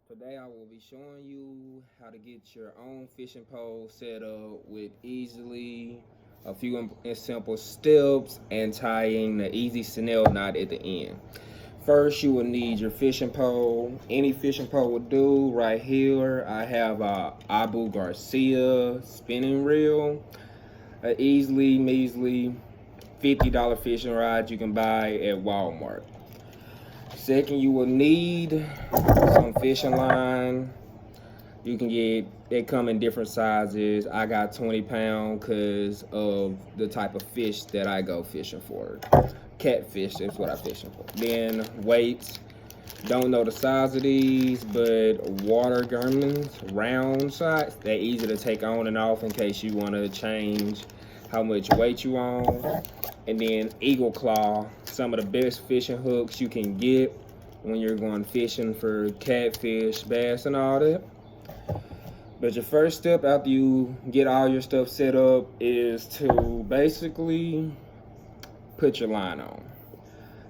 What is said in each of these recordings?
Today I will be showing you how to get your own fishing pole set up with easily a few simple steps and tying the easy snell knot at the end. First, you will need your fishing pole. Any fishing pole will do. Right here, I have a Abu Garcia spinning reel, a easily measly $50 fishing rod you can buy at Walmart. Second, you will need some fishing line. You can get, they come in different sizes. I got 20 pound because of the type of fish that I go fishing for. Catfish is what I fishing for. Then weights. Don't know the size of these, but water garments, round size, they're easy to take on and off in case you want to change how much weight you on. And then Eagle Claw, some of the best fishing hooks you can get when you're going fishing for catfish, bass, and all that. But your first step after you get all your stuff set up is to basically put your line on.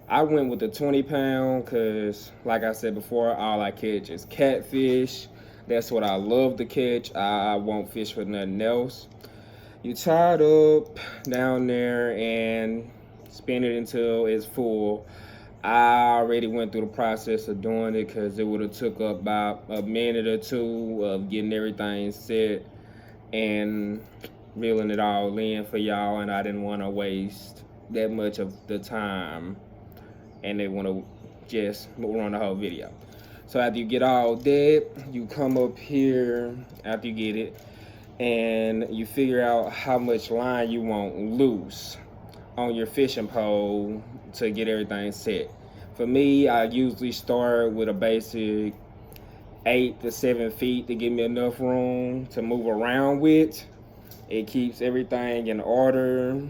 I went with the 20 pound because, like I said before, all I catch is catfish. That's what I love to catch. I won't fish for nothing else. You tie it up down there and spin it until it's full. I already went through the process of doing it because it would have took up about a minute or two of getting everything set and reeling it all in for y'all, and I didn't want to waste that much of the time and they want to just run the whole video. So after you get all that, you come up here after you get it and you figure out how much line you want loose on your fishing pole to get everything set. For me, I usually start with a basic 8 to 7 feet to give me enough room to move around with. It keeps everything in order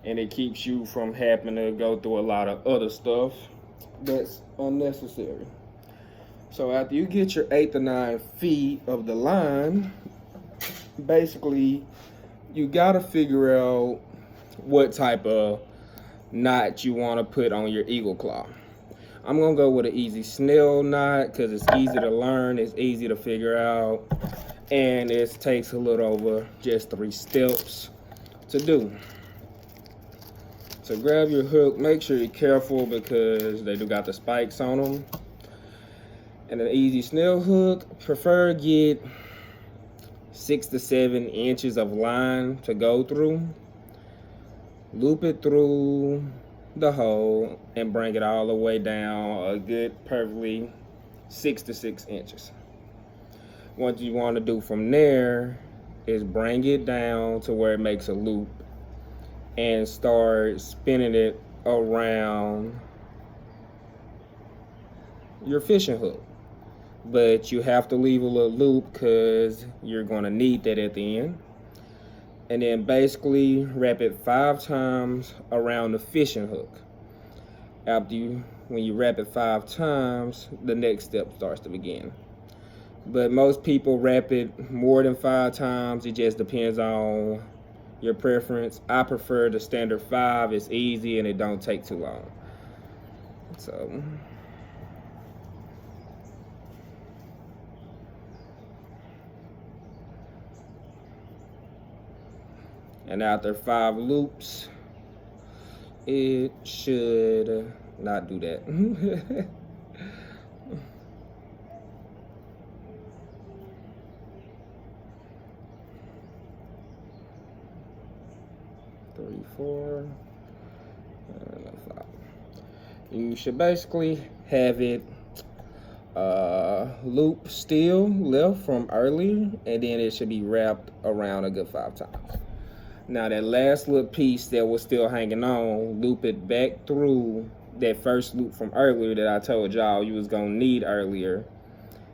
and it keeps you from having to go through a lot of other stuff that's unnecessary. So after you get your 8 to 9 feet of the line, basically you gotta figure out what type of knot you want to put on your Eagle Claw. I'm gonna go with an easy snell knot because it's easy to learn, it's easy to figure out, and it takes a little over just 3 steps to do. So grab your hook, make sure you're careful because they do got the spikes on them. And an easy snell hook, prefer get 6 to 7 inches of line to go through. Loop it through the hole and bring it all the way down a good perfectly 6 to 6 inches. What you want to do from there is bring it down to where it makes a loop and start spinning it around your fishing hook. But you have to leave a little loop because you're going to need that at the end. And then basically wrap it 5 times around the fishing hook. When you wrap it 5 times, the next step starts to begin. But most people wrap it more than 5 times. It just depends on your preference. I prefer the standard 5. It's easy and it don't take too long. So and after 5 loops, it should not do that. 3, 4, and 5. You should basically have it loop still left from earlier, and then it should be wrapped around a good 5 times. Now that last little piece that was still hanging on, loop it back through that first loop from earlier that I told y'all you was gonna need earlier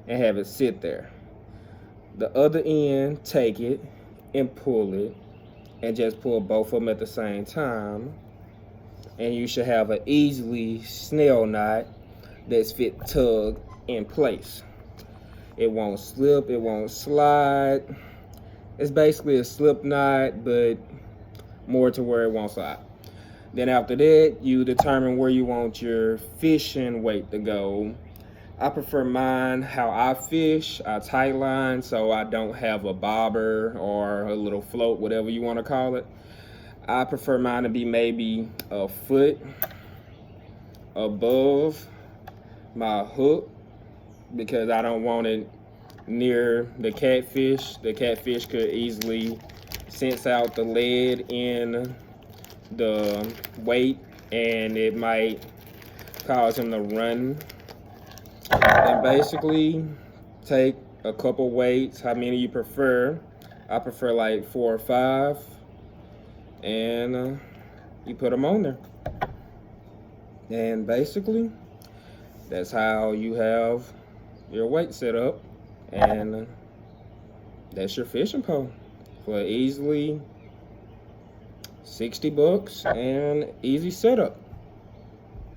and have it sit there. The other end, take it and pull it and just pull both of them at the same time. And you should have an easily snell knot that's fit tugged in place. It won't slip, it won't slide. It's basically a slip knot, but more to where it won't slide. Then after that, you determine where you want your fishing weight to go. I prefer mine how I fish. I tight line, so I don't have a bobber or a little float, whatever you want to call it. I prefer mine to be maybe a foot above my hook because I don't want it near the catfish. The catfish could easily sense out the lead in the weight and it might cause him to run. And basically take a couple weights, how many you prefer. I prefer like 4 or 5, and you put them on there. And basically that's how you have your weight set up, and that's your fishing pole for easily $60 and easy setup.